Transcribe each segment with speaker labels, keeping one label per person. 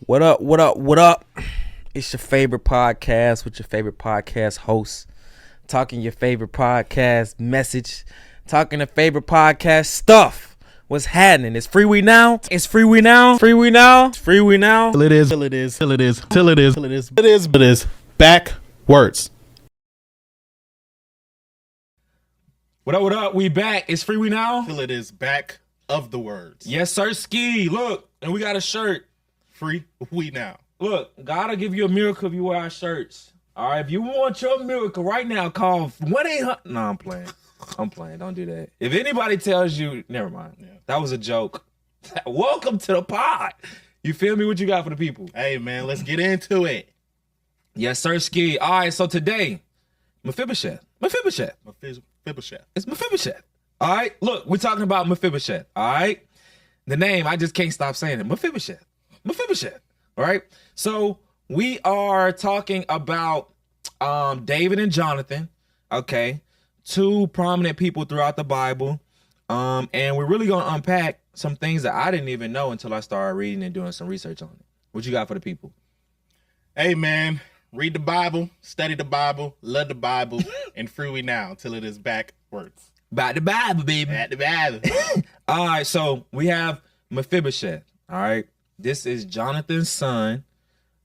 Speaker 1: What up, what up, what up? It's your favorite podcast with your favorite podcast host. Talking your favorite podcast message. Talking the favorite podcast stuff. What's happening? It's Freewenow. It's Freewenow. Freewenow. It's Freewenow.
Speaker 2: Till it is. Till it is. Till it is. Till it is. Till it is. It is. It is. Backwards.
Speaker 3: What up, what up? We back. It's Freewenow.
Speaker 2: Till it is back of the words.
Speaker 3: Yes, sir, ski. Look, and we got a shirt.
Speaker 2: Free we now.
Speaker 3: Look, God'll give you a miracle if you wear our shirts. All right, if you want your miracle right now, call 1-800. No, I'm playing. I'm playing. Don't do that. If anybody tells you, never mind. Yeah. That was a joke. Welcome to the pod. You feel me? What you got for the people?
Speaker 2: Hey, man, let's get into it.
Speaker 3: Yes, sir, ski. All right, so today, Mephibosheth.
Speaker 2: Mephibosheth.
Speaker 3: It's Mephibosheth. All right, look, we're talking about Mephibosheth. All right, the name, I just can't stop saying it. Mephibosheth. All right, so we are talking about David and Jonathan. Okay, two prominent people throughout the Bible, and we're really gonna unpack some things that I didn't even know until I started reading and doing some research on it. What you got for the people?
Speaker 2: Hey, man, read the Bible, study the Bible, love the Bible, and free we now till it is backwards.
Speaker 3: About the Bible, baby.
Speaker 2: At the Bible.
Speaker 3: All right, so we have Mephibosheth. All right, this is Jonathan's son,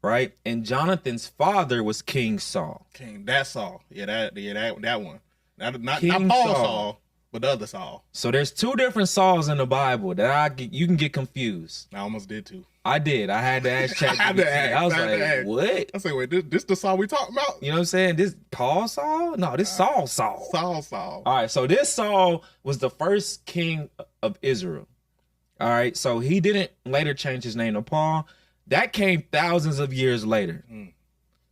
Speaker 3: right? And Jonathan's father was King Saul.
Speaker 2: That Saul. That one. Not
Speaker 3: King
Speaker 2: Paul
Speaker 3: Saul.
Speaker 2: Saul, but the other Saul.
Speaker 3: So there's two different Sauls in the Bible that you can get confused.
Speaker 2: I almost did too.
Speaker 3: I did. I had to ask ChatGPT. I was like, what?
Speaker 2: I said, wait, this the Saul we talking about?
Speaker 3: You know what I'm saying? This Paul Saul? No, this Saul.
Speaker 2: Saul.
Speaker 3: All right, so this Saul was the first king of Israel. All right, so he didn't later change his name to Paul. That came thousands of years later.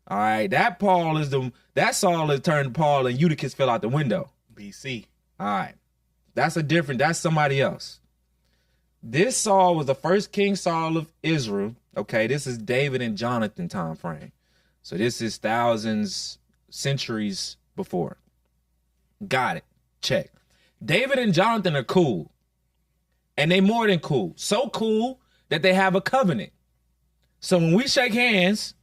Speaker 3: All right, that Saul is turned Paul and Eutychus fell out the window.
Speaker 2: BC.
Speaker 3: All right, that's somebody else. This Saul was the first King Saul of Israel. Okay, this is David and Jonathan time frame. So this is thousands, centuries before. Got it. Check. David and Jonathan are cool. And they more than cool. So cool that they have a covenant. So when we shake hands,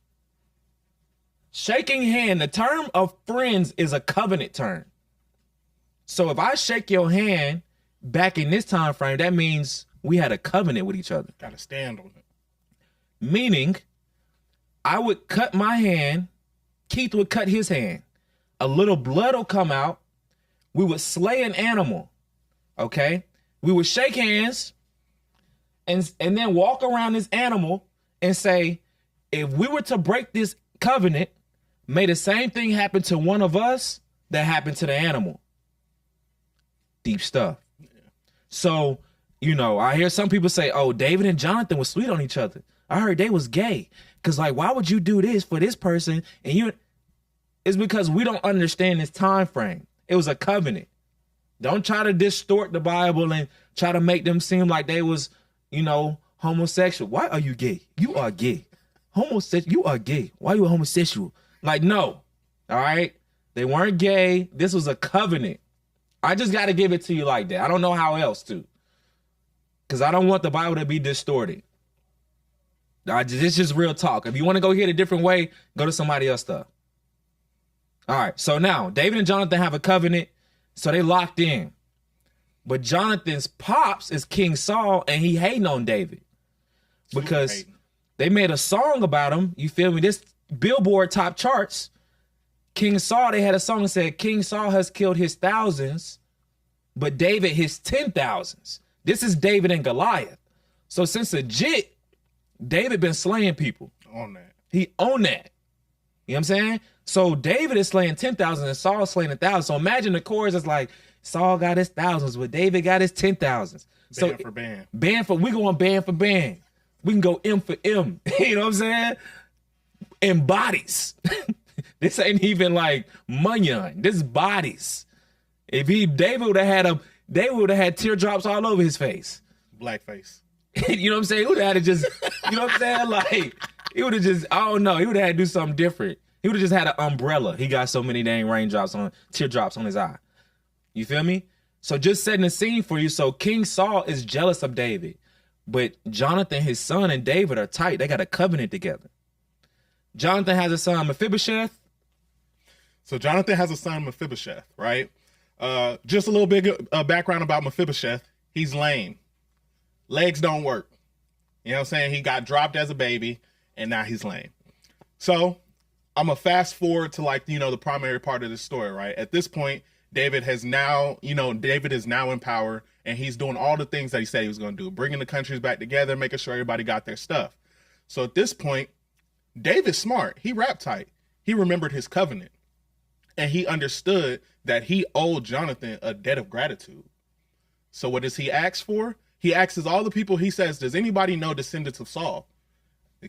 Speaker 3: the term of friends is a covenant term. So if I shake your hand back in this time frame, that means we had a covenant with each other.
Speaker 2: Gotta stand on it.
Speaker 3: Meaning, I would cut my hand, Keith would cut his hand. A little blood will come out. We would slay an animal. Okay? We would shake hands and then walk around this animal and say, if we were to break this covenant, may the same thing happen to one of us that happened to the animal. Deep stuff. Yeah. So, I hear some people say, oh, David and Jonathan was sweet on each other. I heard they was gay. Because, why would you do this for this person? And it's because we don't understand this time frame. It was a covenant. Don't try to distort the Bible and try to make them seem like they was, homosexual. Why are you gay? You are gay. Homosexual. You are gay. Why are you a homosexual? No. All right? They weren't gay. This was a covenant. I just got to give it to you like that. I don't know how else to. Because I don't want the Bible to be distorted. It's just real talk. If you want to go hear it a different way, go to somebody else's stuff. All right. So now, David and Jonathan have a covenant. So they locked in. But Jonathan's pops is King Saul, and he hating on David. Because they made a song about him. You feel me? This Billboard top charts. King Saul, they had a song that said, King Saul has killed his thousands, but David his 10,000s. This is David and Goliath. So since legit, David been slaying people.
Speaker 2: On that.
Speaker 3: He owned that. You know what I'm saying? So David is slaying 10,000 and Saul is slaying 1,000. So imagine the chorus is like, Saul got his thousands, but David got his 10,000s. So
Speaker 2: band for band.
Speaker 3: We going band for band. We can go M for M. You know what I'm saying? In bodies. This ain't even like Munyon. This is bodies. If David would have had teardrops all over his face.
Speaker 2: Blackface.
Speaker 3: You know what I'm saying? He would have had to just, you know what I'm saying? He would have just, I don't know. He would have had to do something different. He would have just had an umbrella. He got so many dang teardrops on his eye. You feel me? So just setting the scene for you. So King Saul is jealous of David. But Jonathan, his son, and David are tight. They got a covenant together. Jonathan has a son, Mephibosheth.
Speaker 2: So Jonathan has a son, Mephibosheth, right? Just a little bit background about Mephibosheth. He's lame. Legs don't work. You know what I'm saying? He got dropped as a baby, and now he's lame. So I'm going to fast forward to the primary part of this story, right? At this point, David is now in power, and he's doing all the things that he said he was going to do, bringing the countries back together, making sure everybody got their stuff. So at this point, David's smart. He rapped tight. He remembered his covenant, and he understood that he owed Jonathan a debt of gratitude. So what does he ask for? He asks all the people, he says, does anybody know descendants of Saul?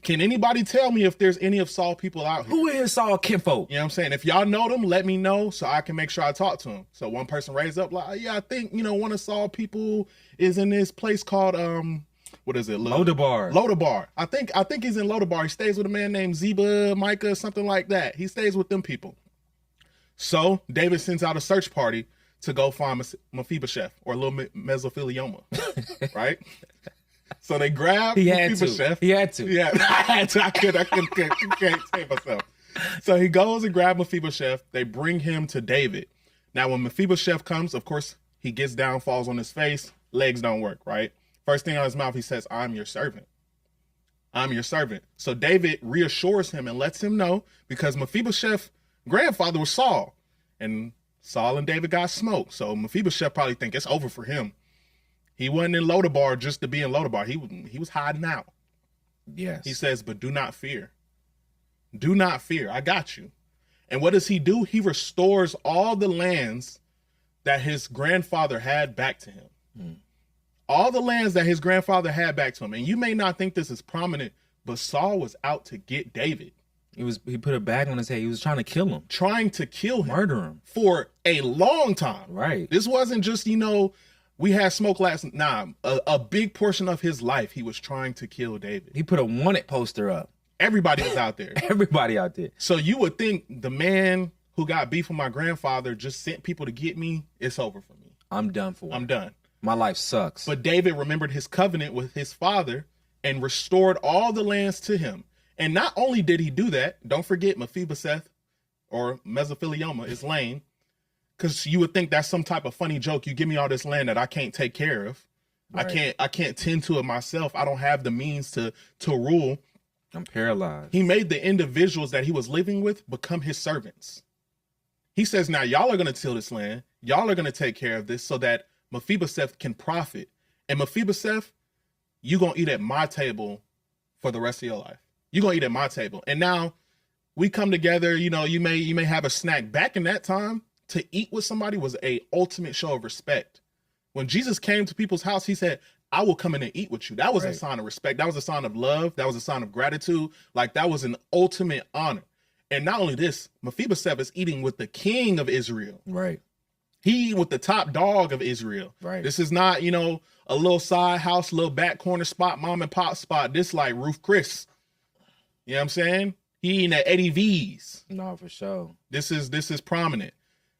Speaker 2: Can anybody tell me if there's any of Saul people out here?
Speaker 3: Who is Saul kinfolk?
Speaker 2: You know what I'm saying? If y'all know them, let me know so I can make sure I talk to them. So one person raised up like, yeah, I think, one of Saul people is in this place called, what is it?
Speaker 3: Lodabar.
Speaker 2: Lodabar. I think he's in Lodabar. He stays with a man named Ziba, Micah, something like that. He stays with them people. So David sends out a search party to go find Mephibosheth or little mesothelioma, right? So they grab Mephibosheth.
Speaker 3: He had to.
Speaker 2: Yeah, I had to. I can't save myself. So he goes and grabs Mephibosheth. They bring him to David. Now, when Mephibosheth comes, of course, he gets down, falls on his face. Legs don't work, right? First thing out of his mouth, he says, I'm your servant. I'm your servant. So David reassures him and lets him know, because Mephibosheth's grandfather was Saul. And Saul and David got smoked. So Mephibosheth probably think it's over for him. He wasn't in Lodabar just to be in Lodabar. He was hiding out.
Speaker 3: Yes.
Speaker 2: He says, but do not fear. Do not fear. I got you. And what does he do? He restores all the lands that his grandfather had back to him. All the lands that his grandfather had back to him. And you may not think this is prominent, but Saul was out to get David.
Speaker 3: He put a bag on his head. He was trying to kill him.
Speaker 2: Trying to kill him.
Speaker 3: Murder him.
Speaker 2: For a long time.
Speaker 3: Right.
Speaker 2: This wasn't just, we had smoke last. Nah, a big portion of his life, he was trying to kill David.
Speaker 3: He put a wanted poster up.
Speaker 2: Everybody was out there.
Speaker 3: Everybody out there.
Speaker 2: So you would think the man who got beef with my grandfather just sent people to get me. It's over for me.
Speaker 3: I'm done for.
Speaker 2: I'm done.
Speaker 3: My life sucks.
Speaker 2: But David remembered his covenant with his father and restored all the lands to him. And not only did he do that, don't forget Mephibosheth or mesothelioma is lame, because you would think that's some type of funny joke. You give me all this land that I can't take care of. Right. I can't tend to it myself. I don't have the means to rule.
Speaker 3: I'm paralyzed.
Speaker 2: He made the individuals that he was living with become his servants. He says, now y'all are going to till this land. Y'all are going to take care of this so that Mephibosheth can profit. And Mephibosheth, you going to eat at my table for the rest of your life. You're going to eat at my table. And now we come together, you may have a snack. Back in that time, to eat with somebody was a ultimate show of respect. When Jesus came to people's house, he said, I will come in and eat with you. That was a sign of respect. That was a sign of love. That was a sign of gratitude. Like, that was an ultimate honor. And not only this, Mephibosheth is eating with the king of Israel.
Speaker 3: Right.
Speaker 2: He eating with the top dog of Israel.
Speaker 3: Right.
Speaker 2: This is not, a little side house, little back corner spot, mom and pop spot. This like Ruth Chris. You know what I'm saying? He eating at Eddie V's.
Speaker 3: No, for sure.
Speaker 2: This is prominent.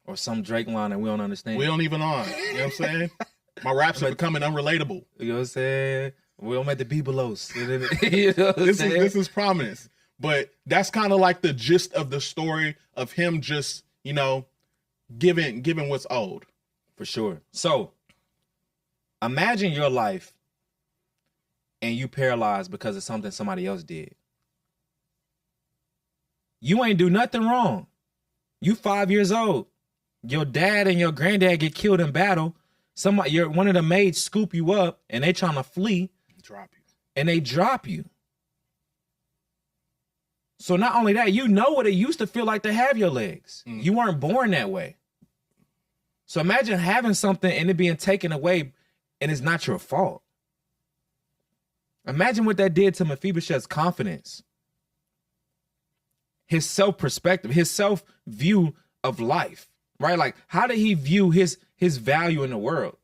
Speaker 3: Or some Drake line that we don't understand.
Speaker 2: We don't even on. You know what I'm saying? My raps are becoming unrelatable.
Speaker 3: You know what I'm saying? We don't at the Bibelos.
Speaker 2: This is prominence. But that's kind of like the gist of the story of him just, giving what's owed.
Speaker 3: For sure. So imagine your life and you paralyzed because of something somebody else did. You ain't do nothing wrong. You 5 years old. Your dad and your granddad get killed in battle. One of the maids scoop you up and they trying to flee.
Speaker 2: Drop you.
Speaker 3: And they drop you. So not only that, you know what it used to feel like to have your legs. You weren't born that way. So imagine having something and it being taken away and it's not your fault. Imagine what that did to Mephibosheth's confidence. His self-perspective, his self-view of life, right? Like, how did he view his value in the world?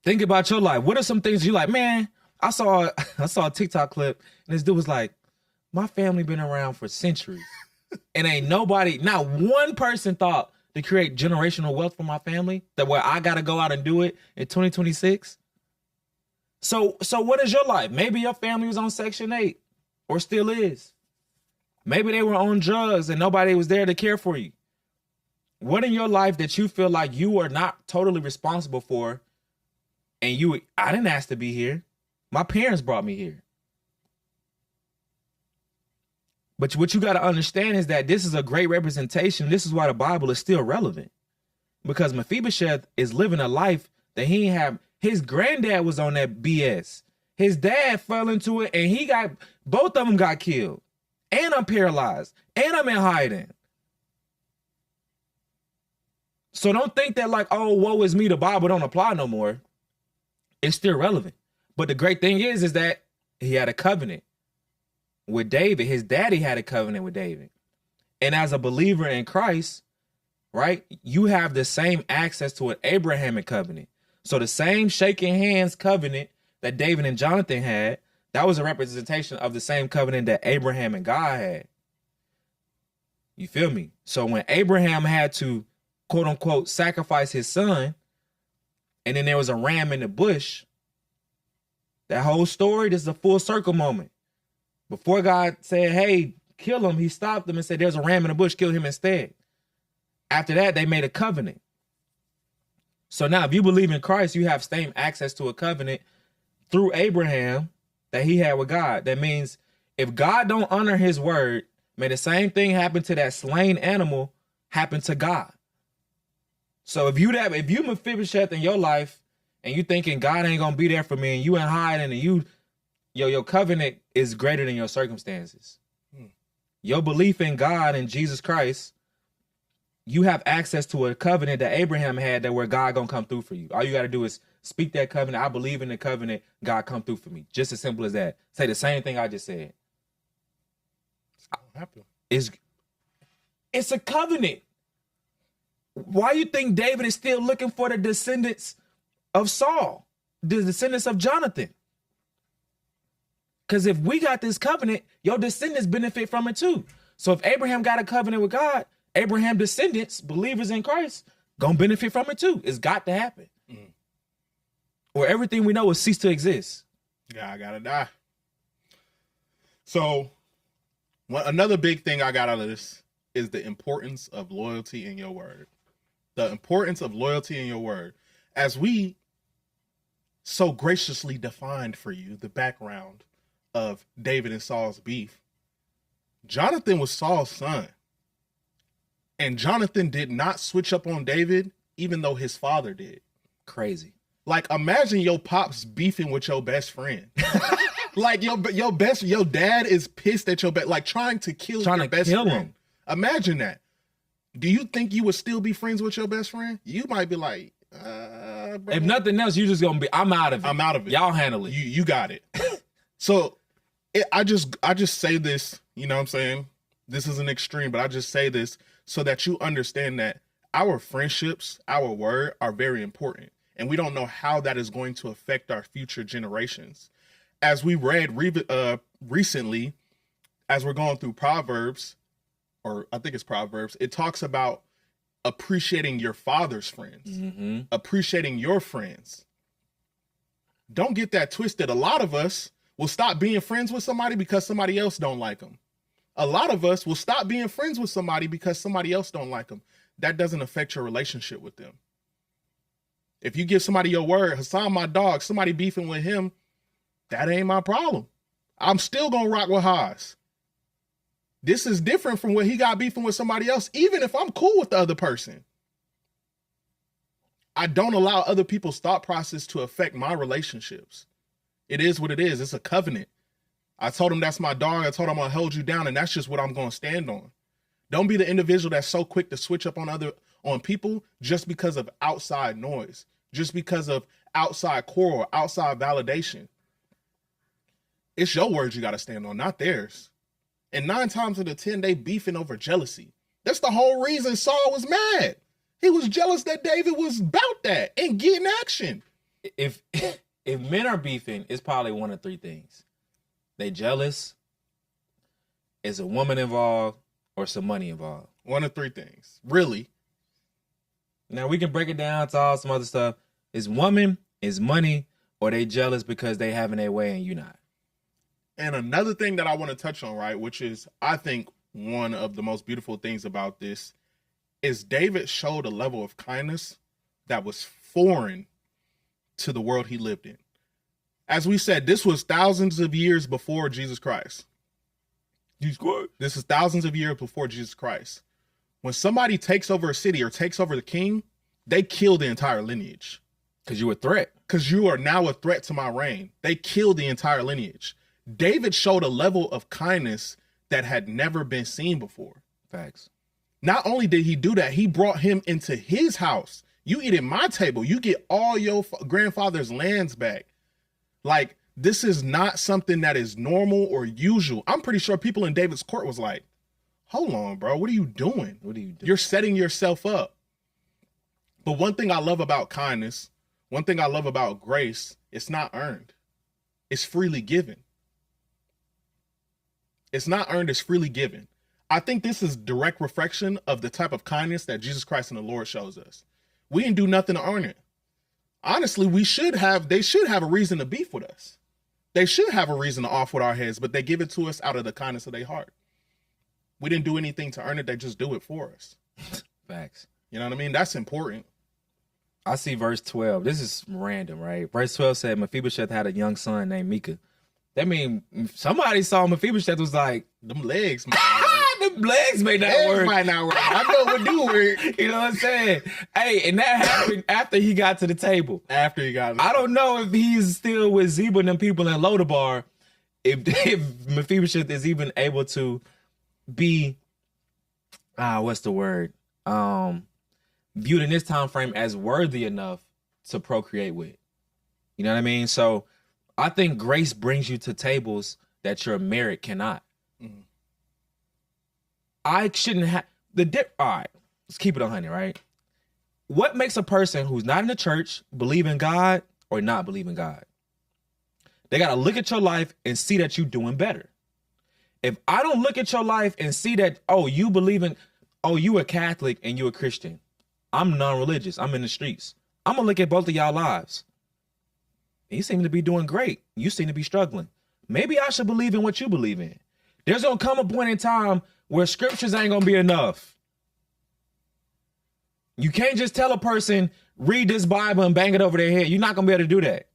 Speaker 3: Think about your life. What are some things you like, man, I saw a TikTok clip and this dude was like, my family been around for centuries and ain't nobody, not one person thought to create generational wealth for my family, that where I got to go out and do it in 2026. So what is your life? Maybe your family was on Section 8 or still is. Maybe they were on drugs and nobody was there to care for you. What in your life that you feel like you are not totally responsible for, and I didn't ask to be here. My parents brought me here. But what you got to understand is that this is a great representation. This is why the Bible is still relevant. Because Mephibosheth is living a life that he didn't have. His granddad was on that BS. His dad fell into it and both of them got killed. And I'm paralyzed. And I'm in hiding. So don't think that like, oh, woe is me, the Bible don't apply no more. It's still relevant. But the great thing is that he had a covenant with David. His daddy had a covenant with David. And as a believer in Christ, right, you have the same access to an Abrahamic covenant. So the same shaking hands covenant that David and Jonathan had, that was a representation of the same covenant that Abraham and God had. You feel me? So when Abraham had to, quote unquote, sacrifice his son, and then there was a ram in the bush, that whole story, this is a full circle moment. Before God said, hey, kill him, he stopped him and said, there's a ram in the bush, kill him instead. After that, they made a covenant. So now if you believe in Christ, you have same access to a covenant through Abraham that he had with God. That means if God don't honor his word, may the same thing happen to that slain animal happen to God. So if you Mephibosheth in your life and you thinking God ain't gonna be there for me and you in hiding and your covenant is greater than your circumstances. Your belief in God and Jesus Christ, you have access to a covenant that Abraham had that where God gonna come through for you. All you got to do is speak that covenant. I believe in the covenant. God come through for me. Just as simple as that. Say the same thing I just said. It's a covenant. Why you think David is still looking for the descendants of Saul, the descendants of Jonathan? Because if we got this covenant, your descendants benefit from it too. So if Abraham got a covenant with God, Abraham descendants, believers in Christ, gonna benefit from it too. It's got to happen. Or everything we know will cease to exist.
Speaker 2: Yeah, I gotta die. So another big thing I got out of this is the importance of loyalty in your word. The importance of loyalty in your word. As we so graciously defined for you the background of David and Saul's beef, Jonathan was Saul's son. And Jonathan did not switch up on David, even though his father did.
Speaker 3: Crazy.
Speaker 2: Like, imagine your pops beefing with your best friend. Like your dad is pissed at your like trying to kill your best friend. Him. Imagine that. Do you think you would still be friends with your best friend? You might be like, bro.
Speaker 3: If nothing else, you just gonna be, I'm out of it.
Speaker 2: I'm out of it.
Speaker 3: Y'all handle it.
Speaker 2: You got it. So I just say this, you know what I'm saying? This is an extreme, but I just say this so that you understand that our friendships, our word are very important. And we don't know how that is going to affect our future generations. As we read recently, as we're going through Proverbs, or I think it's Proverbs, it talks about appreciating your father's friends, appreciating your friends. Don't get that twisted. A lot of us will stop being friends with somebody because somebody else don't like them. A lot of us will stop being friends with somebody because somebody else don't like them. That doesn't affect your relationship with them. If you give somebody your word, Hassan, my dog, somebody beefing with him, that ain't my problem. I'm still going to rock with Haas. This is different from when he got beefing with somebody else, even if I'm cool with the other person. I don't allow other people's thought process to affect my relationships. It is what it is. It's a covenant. I told him that's my dog. I told him I'm going to hold you down, and that's just what I'm going to stand on. Don't be the individual that's so quick to switch up on people just because of outside noise, just because of outside quarrel, outside validation. It's your words you got to stand on, not theirs. And 9 times out of 10, they beefing over jealousy. That's the whole reason Saul was mad. He was jealous that David was about that and getting action.
Speaker 3: If men are beefing, it's probably one of 3 things. They jealous, is a woman involved, or some money involved.
Speaker 2: One of 3 things. Really.
Speaker 3: Now we can break it down to all some other stuff. Is woman, is money, or they jealous because they having their way and you not?
Speaker 2: And another thing that I want to touch on, right, which is I think one of the most beautiful things about this is David showed a level of kindness that was foreign to the world he lived in. As we said, this was thousands of years before Jesus Christ. This is thousands of years before Jesus Christ. When somebody takes over a city or takes over the king, they kill the entire lineage.
Speaker 3: Because you a threat.
Speaker 2: Because you are now a threat to my reign. They killed the entire lineage. David showed a level of kindness that had never been seen before.
Speaker 3: Facts.
Speaker 2: Not only did he do that, he brought him into his house. You eat at my table. You get all your grandfather's lands back. Like, this is not something that is normal or usual. I'm pretty sure people in David's court was like, hold on, bro. What are you doing?
Speaker 3: What are you doing?
Speaker 2: You're setting yourself up. But one thing I love about kindness, one thing I love about grace, it's not earned. It's freely given. It's not earned, it's freely given. I think this is direct reflection of the type of kindness that Jesus Christ and the Lord shows us. We didn't do nothing to earn it. Honestly, they should have a reason to beef with us. They should have a reason to off with our heads, but they give it to us out of the kindness of their heart. We didn't do anything to earn it. They just do it for us.
Speaker 3: Facts.
Speaker 2: You know what I mean? That's important.
Speaker 3: I see verse 12. This is random, right? Verse 12 said Mephibosheth had a young son named Micah. That means somebody saw Mephibosheth was like,
Speaker 2: them legs, man.
Speaker 3: them legs may not work.
Speaker 2: Might not work. I know it do work.
Speaker 3: You know what I'm saying? Hey, and that happened after he got to the table.
Speaker 2: After he got
Speaker 3: I don't know if he's still with Zeba and them people in Lodabar, if Mephibosheth is even able to be, what's the word? Viewed in this time frame as worthy enough to procreate with. You know what I mean? So I think grace brings you to tables that your merit cannot. Mm-hmm. I shouldn't have all right, let's keep it 100, right? What makes a person who's not in the church believe in God or not believe in God? They got to look at your life and see that you're doing better. If I don't look at your life and see that, you a Catholic and you a Christian. I'm non-religious. I'm in the streets. I'm going to look at both of y'all lives. You seem to be doing great. You seem to be struggling. Maybe I should believe in what you believe in. There's going to come a point in time where scriptures ain't going to be enough. You can't just tell a person, read this Bible and bang it over their head. You're not going to be able to do that.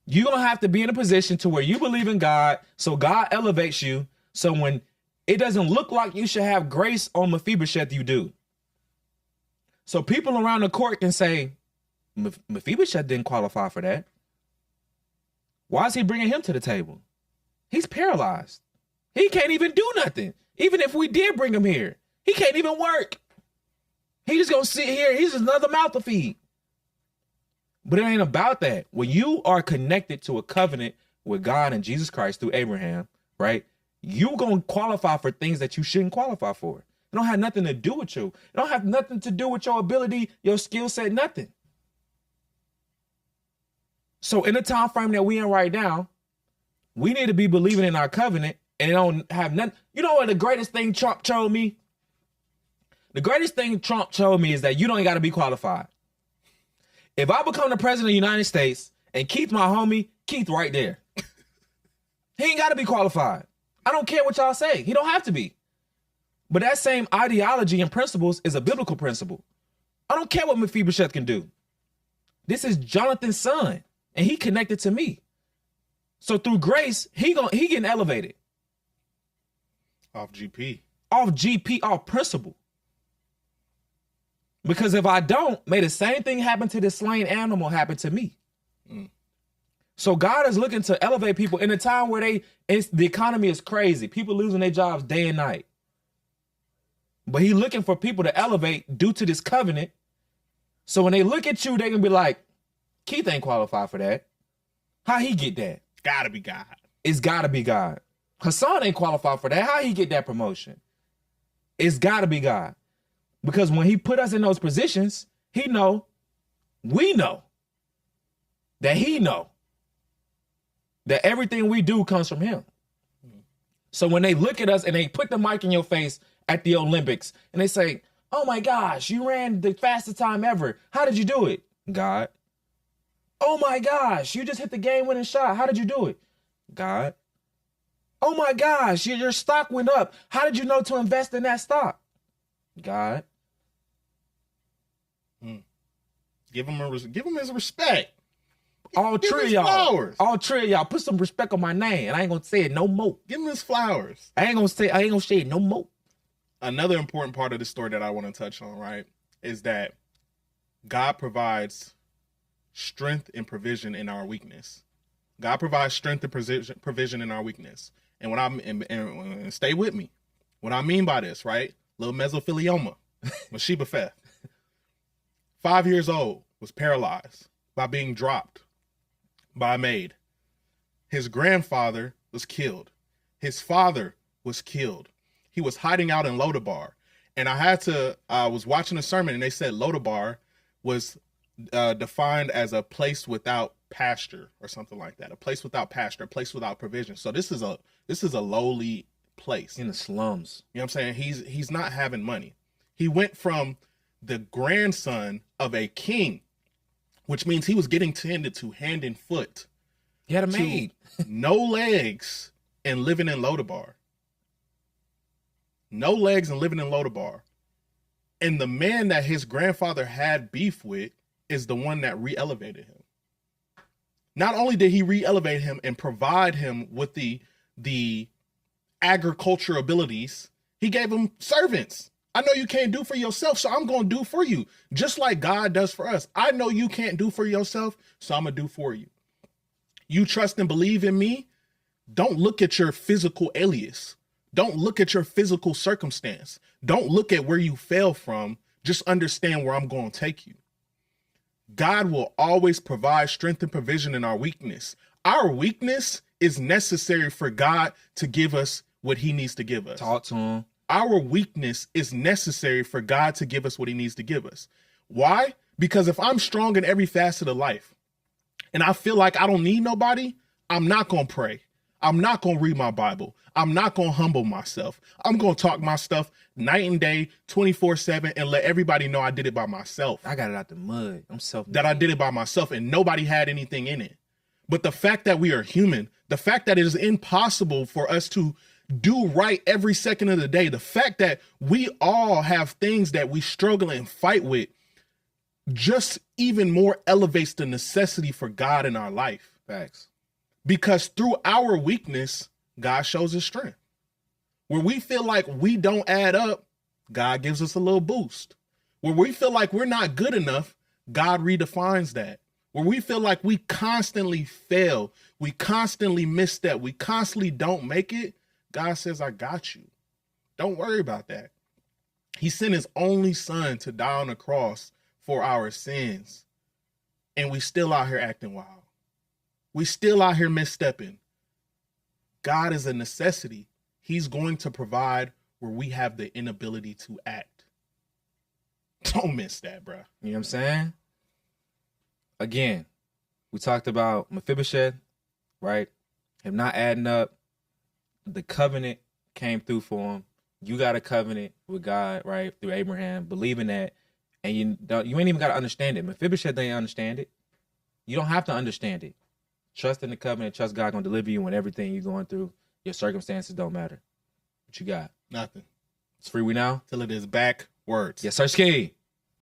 Speaker 3: You're going to have to be in a position to where you believe in God, so God elevates you. So when it doesn't look like you should have grace on Mephibosheth, you do. So people around the court can say, Mephibosheth didn't qualify for that. Why is he bringing him to the table? He's paralyzed. He can't even do nothing. Even if we did bring him here, he can't even work. He just gonna sit here. He's just another mouth to feed. But it ain't about that. When you are connected to a covenant with God and Jesus Christ through Abraham, right? You gonna qualify for things that you shouldn't qualify for. It don't have nothing to do with you. It don't have nothing to do with your ability, your skill set, nothing. So in the time frame that we in right now, we need to be believing in our covenant, and it don't have nothing. You know what the greatest thing Trump told me? The greatest thing Trump told me is that you don't got to be qualified. If I become the president of the United States and Keith my homie, Keith right there. He ain't got to be qualified. I don't care what y'all say. He don't have to be. But that same ideology and principles is a biblical principle. I don't care what Mephibosheth can do. This is Jonathan's son, and he connected to me. So through grace, he getting elevated.
Speaker 2: Off GP.
Speaker 3: Off principle. Because if I don't, may the same thing happen to this slain animal happen to me. Mm. So God is looking to elevate people in a time where the economy is crazy. People losing their jobs day and night. But he looking for people to elevate due to this covenant. So when they look at you, they can be like, Keith ain't qualified for that. How he get that?
Speaker 2: Gotta be God.
Speaker 3: It's gotta be God. Hassan ain't qualified for that. How he get that promotion? It's gotta be God. Because when he put us in those positions, we know, that he know that everything we do comes from him. So when they look at us and they put the mic in your face at the Olympics and they say, Oh my gosh, you ran the fastest time ever. How did you do it? God. Oh my gosh, you just hit the game-winning shot. How did you do it? God. Oh my gosh, your stock went up. How did you know to invest in that stock? God.
Speaker 2: Give him his respect.
Speaker 3: All
Speaker 2: Give him
Speaker 3: three of
Speaker 2: his
Speaker 3: y'all.
Speaker 2: flowers.
Speaker 3: All three of y'all. Put some respect on my name, and I ain't gonna say it no more.
Speaker 2: Give him his flowers.
Speaker 3: I ain't gonna say it no more.
Speaker 2: Another important part of the story that I want to touch on, right, is that God provides strength and provision in our weakness. God provides strength and provision in our weakness. And what I'm and stay with me. What I mean by this, right? Little mesothelioma, Mephibosheth, 5 years old, was paralyzed by being dropped by a maid. His grandfather was killed. His father was killed. He was hiding out in Lodabar. And I was watching a sermon and they said Lodabar was defined as a place without pasture or something like that. A place without pasture, a place without provision. So this is a lowly place.
Speaker 3: In the slums.
Speaker 2: You know what I'm saying? He's not having money. He went from the grandson of a king, which means he was getting tended to hand and foot.
Speaker 3: He had a maid.
Speaker 2: No legs and living in Lodabar. No legs and living in Lodabar. And the man that his grandfather had beef with is the one that re-elevated him. Not only did he re-elevate him and provide him with the agriculture abilities, he gave him servants. I know you can't do for yourself, so I'm going to do for you. Just like God does for us. I know you can't do for yourself, so I'm going to do for you. You trust and believe in me. Don't look at your physical alias. Don't look at your physical circumstance. Don't look at where you fell from. Just understand where I'm going to take you. God will always provide strength and provision in our weakness. Our weakness is necessary for God to give us what he needs to give us.
Speaker 3: Talk to him.
Speaker 2: Our weakness is necessary for God to give us what he needs to give us. Why? Because if I'm strong in every facet of life and I feel like I don't need nobody, I'm not going to pray. I'm not going to read my Bible. I'm not going to humble myself. I'm going to talk my stuff night and day, 24/7, and let everybody know I did it by myself.
Speaker 3: I got it out the mud. I'm self-made.
Speaker 2: That I did it by myself and nobody had anything in it. But the fact that we are human, the fact that it is impossible for us to do right every second of the day, the fact that we all have things that we struggle and fight with, just even more elevates the necessity for God in our life.
Speaker 3: Facts.
Speaker 2: Because through our weakness, God shows his strength. Where we feel like we don't add up, God gives us a little boost. Where we feel like we're not good enough, God redefines that. Where we feel like we constantly fail, we constantly misstep, we constantly don't make it, God says, I got you. Don't worry about that. He sent his only son to die on the cross for our sins. And we still out here acting wild. We still out here misstepping. God is a necessity. He's going to provide where we have the inability to act. Don't miss that, bro.
Speaker 3: You know what I'm saying? Again, we talked about Mephibosheth, right? Him not adding up. The covenant came through for him. You got a covenant with God, right? Through Abraham, believing that. And you ain't even got to understand it. Mephibosheth didn't understand it. You don't have to understand it. Trust in the covenant. Trust God gonna deliver you when everything you're going through, your circumstances don't matter. What you got?
Speaker 2: Nothing.
Speaker 3: It's Freewenow.
Speaker 2: Till it is backwards.
Speaker 3: Yes, sir, Ski.